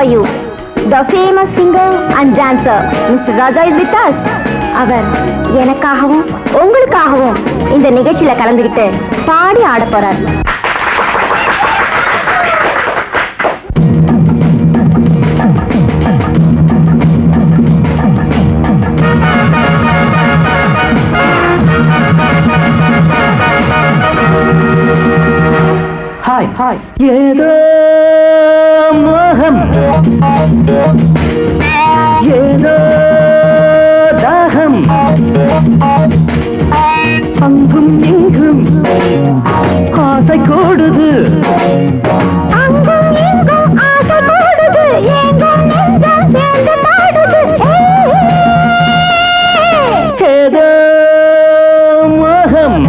you. The famous singer and dancer, Mr. Raja is with us. அவர் எனக்காகவும் உங்களுக்காகவும் இந்த நிகழ்ச்சியில கலந்துக்கிட்டு பாடி ஆட போறார். ஹாய் ஹாய் ஏதோ மோகம் ஏதோ தாகம் அங்கும் இங்கும் ஆசை கூடுது அங்கும் இங்கும் ஆசை கூடுது எங்கும் நெஞ்சம் சேர்ந்து பாடுது ஏதோ மோகம்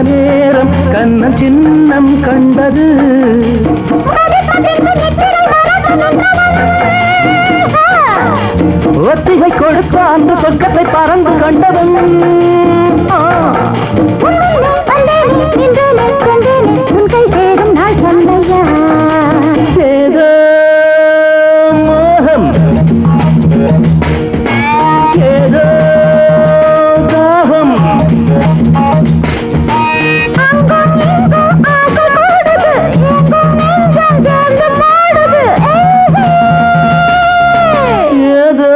நேரம் கண்ணம் சின்னம் கண்டது ஒத்திகை கொடுத்த அந்த சொர்க்கத்தை பறந்து கண்டவன் ஏதோ மோகம் ஏதோ தாகம் ஏதோ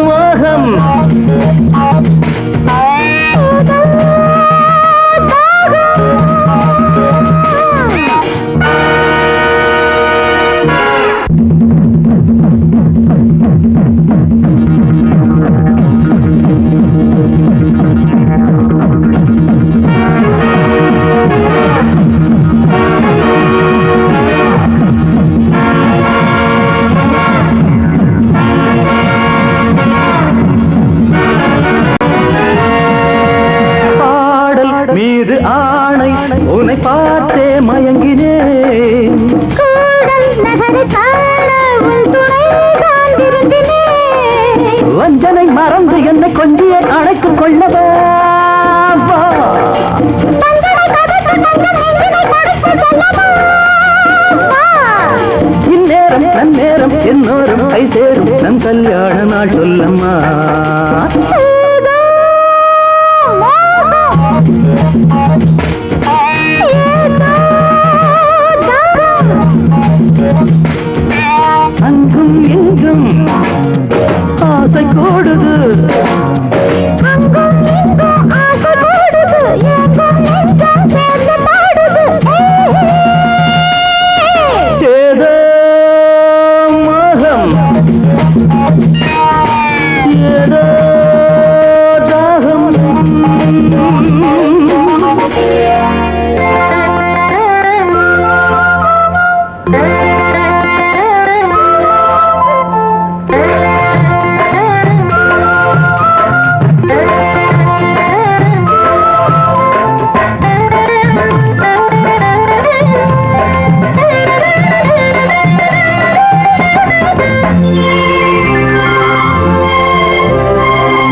மோகம் மீது ஆணை உன்னை பார்த்தே மயங்கினேன் வஞ்சனை மறந்து என்னை கொஞ்சியே அழைத்துக் கொள்ளவா இந்நேரம் நன்னேரம் என்னோரும் கை சேரும் நம் கல்யாண நாள் சொல்லம்மா அங்கும் இங்கும் ஆசை கூடுது ஏதோ மோகம் ஏதோ தாகம்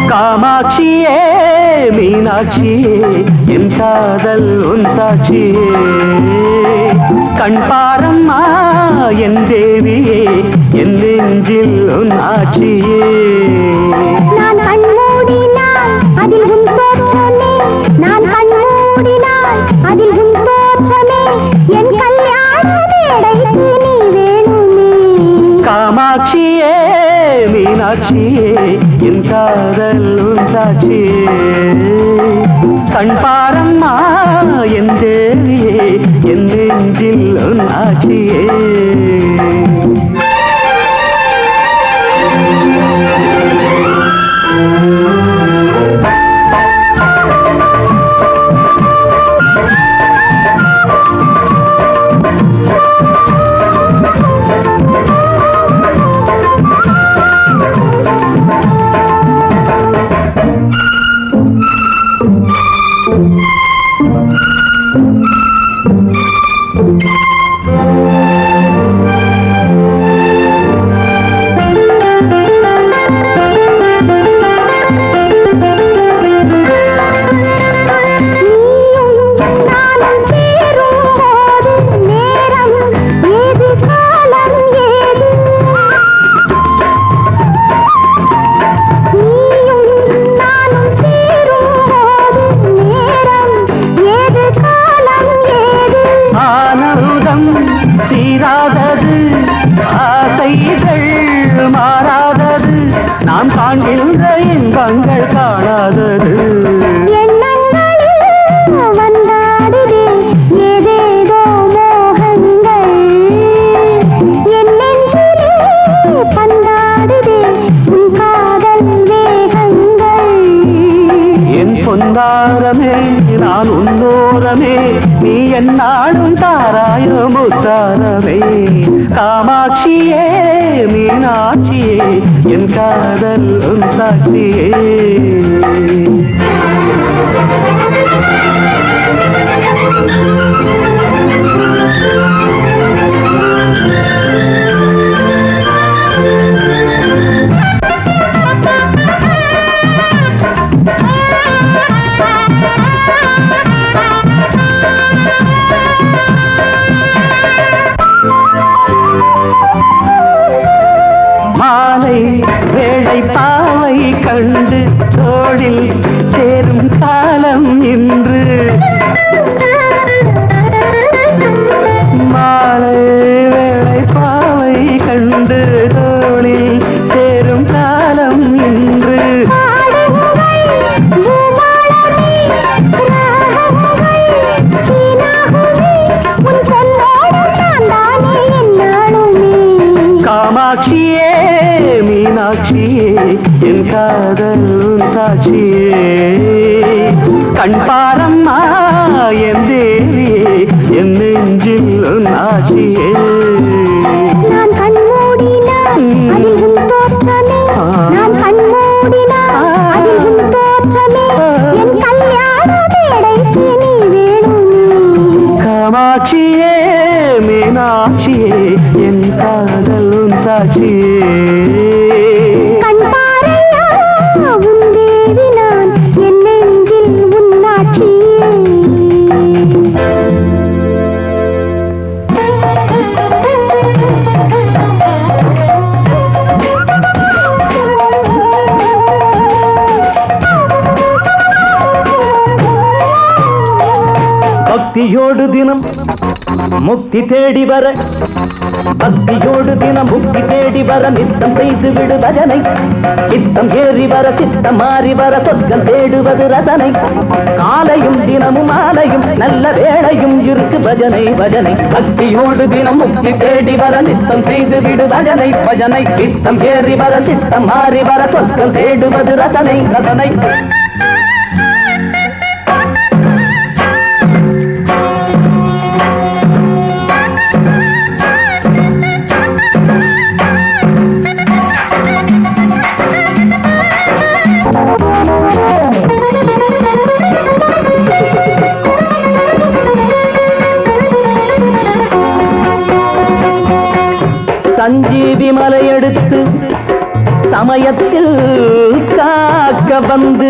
காமாட்சியே மீனாட்சியே என் காதல் உன் சாட்சியே கண் பாரம்மா என் தேவியே என் நெஞ்சில் உன் ஆட்சியே நான் கண் மூடினால் அதில் உன் தோற்றமே நான் கண் மூடினால் அதில் உன் தோற்றமே என் கல்யாண மேடைக்கு நீ வேணுமே காமாட்சியே மீனாட்சியே என் காதல் உன் சாட்சியே கண் பாரம்மா என் தேவியே என் நெஞ்சில் உன் ஆட்சியே தீராதது ஆசைகள் மாறாதது நாம் காண்கின்ற இன்பங்கள் காணாதது பொந்தாரமே நான் உன்னோரமே நீ என்னாடும் தாராயோ முத்தாரமே காமாட்சியே மீனாட்சியே என் காதல் உன் சாட்சியே மாலை வேளை பாவை கண்டு தோளில் சேரும் காலம் இன்று. மாலை வேளை பாவை கண்டு தோளில் சேரும் காலம் இன்று. காமாட்சியே மீனாட்சியே என் காதல் சாட்சியே கண்பாரம்மா என் தேவியே என் நெஞ்சில் உன் ஆட்சியே. நான் கண்மூடினால் அதில் உன் தோற்றமே, நான் கண்மூடினால் அதில் உன் தோற்றமே, என் கல்யாண மேடைக்கு நீ வேணும். காமாட்சியே மீனாட்சியே என் காதல் உன் சாட்சியே. கண்பாரையா உன் தேவி நான், என் நெஞ்சில் உன் ஆட்சியே. பக்தியோடு தினம் முக்தி தேடி வர, பக்தியோடு தினம் முக்தி தேடி வர நித்தம் செய்து விடு பஜனை. சித்தம் ஏறி வர சித்தம் மாறி வர சொர்க்கம் தேடுவது ரசனை. காலையும் தினமும் மாலையும் நல்ல வேளையும் இருக்கு பஜனை பஜனை. பக்தியோடு தினம் முக்தி தேடி வர நித்தம் செய்து விடு பஜனை பஜனை. சித்தம் ஏறி வர சித்தம் மாறி வர சொர்க்கம் தேடுவது ரசனை ரசனை. சஞ்சீவி மலை எடுத்து சமயத்தில் காக்க வந்து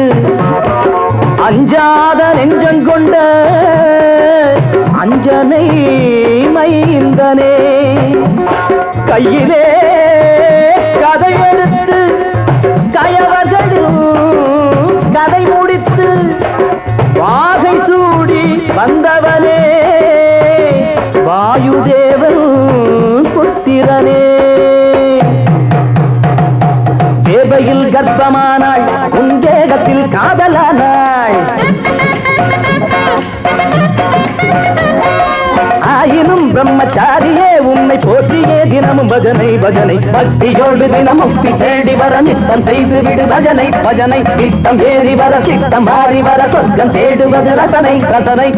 அஞ்சாத நெஞ்சங்கொண்ட அஞ்சனை மைந்தனே கையிலே கதையெடுத்து கயவர்களும் கதை முடித்து வாகை சூடி வந்தவனே வாயுதேவன் புத்திரனே. தேவையில் கர்ப்பமானாள் உன் தேகத்தில் காதலானாள். ஆயினும் பிரம்மச்சாரியே உன்னை போற்றியே தினமும் பஜனை பஜனை. பக்தியோடு தினம் முக்தி தேடி வர நித்தம் செய்து விடு பஜனை பஜனை. சித்தம் ஏறி வர சித்தம் மாறி வர சொர்க்கம் தேடுவது ரசனை ரசனை.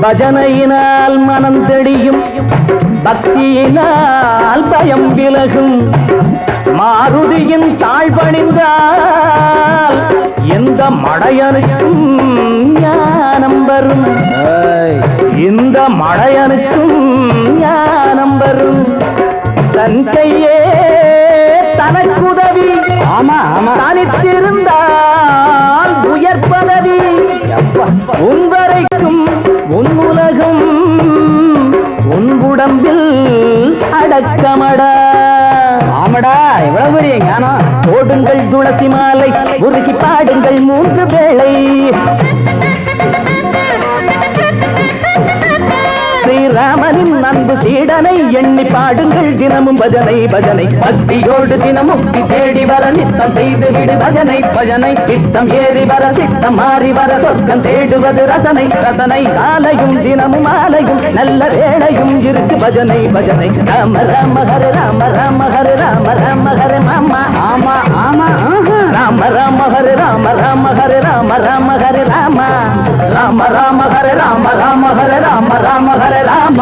பஜனையினால் மனம் தெளியும், பக்தியினால் பயம் விலகும். மாருதியின் தாழ்பணிந்தால் எந்த மடையனுக்கும் ஞானம் வரும். இந்த மடையனுக்கும் ஞானம் வரும். தன் கையே தனக்குதவி. தனித்திருந்தால் உயர் பதவி. உன்வரைக்கும் உன் உலகம் உன் உடம்பில் அடக்கமடா. ஆமடா, எவ்வளவு பெரிய ஞானம். ஓடுங்கள் துளசி மாலை உருகி பாடுங்கள் 3 வேளை. ஸ்ரீ ராமனின் அன்பு சீடனை எண்ணி பாடுங்கள் தினமும் பஜனை பஜனை பக்தியோடு தினம் முக்தி தேடி வர நித்தம் செய்து விடு பஜனை பஜனை சித்தம் ஏறி வர சித்தம் மாறி வர சொர்க்கம் தேடுவது ரசனை ரசனை காலையும் தினமும் ஆலையும் நல்ல வேளையும் இருக்கு பஜனை பஜனை ராம ராம ஹரே ராம ராம ஹரே ராம ராம ஹரே மாமா ஆமா ஆமா ராம ராம ஹரே ராம ராம ஹரே ராம ராம ஹரே ராம ராம ராம ஹரே ராம ராம ஹரே ராம ராம ஹரே ராம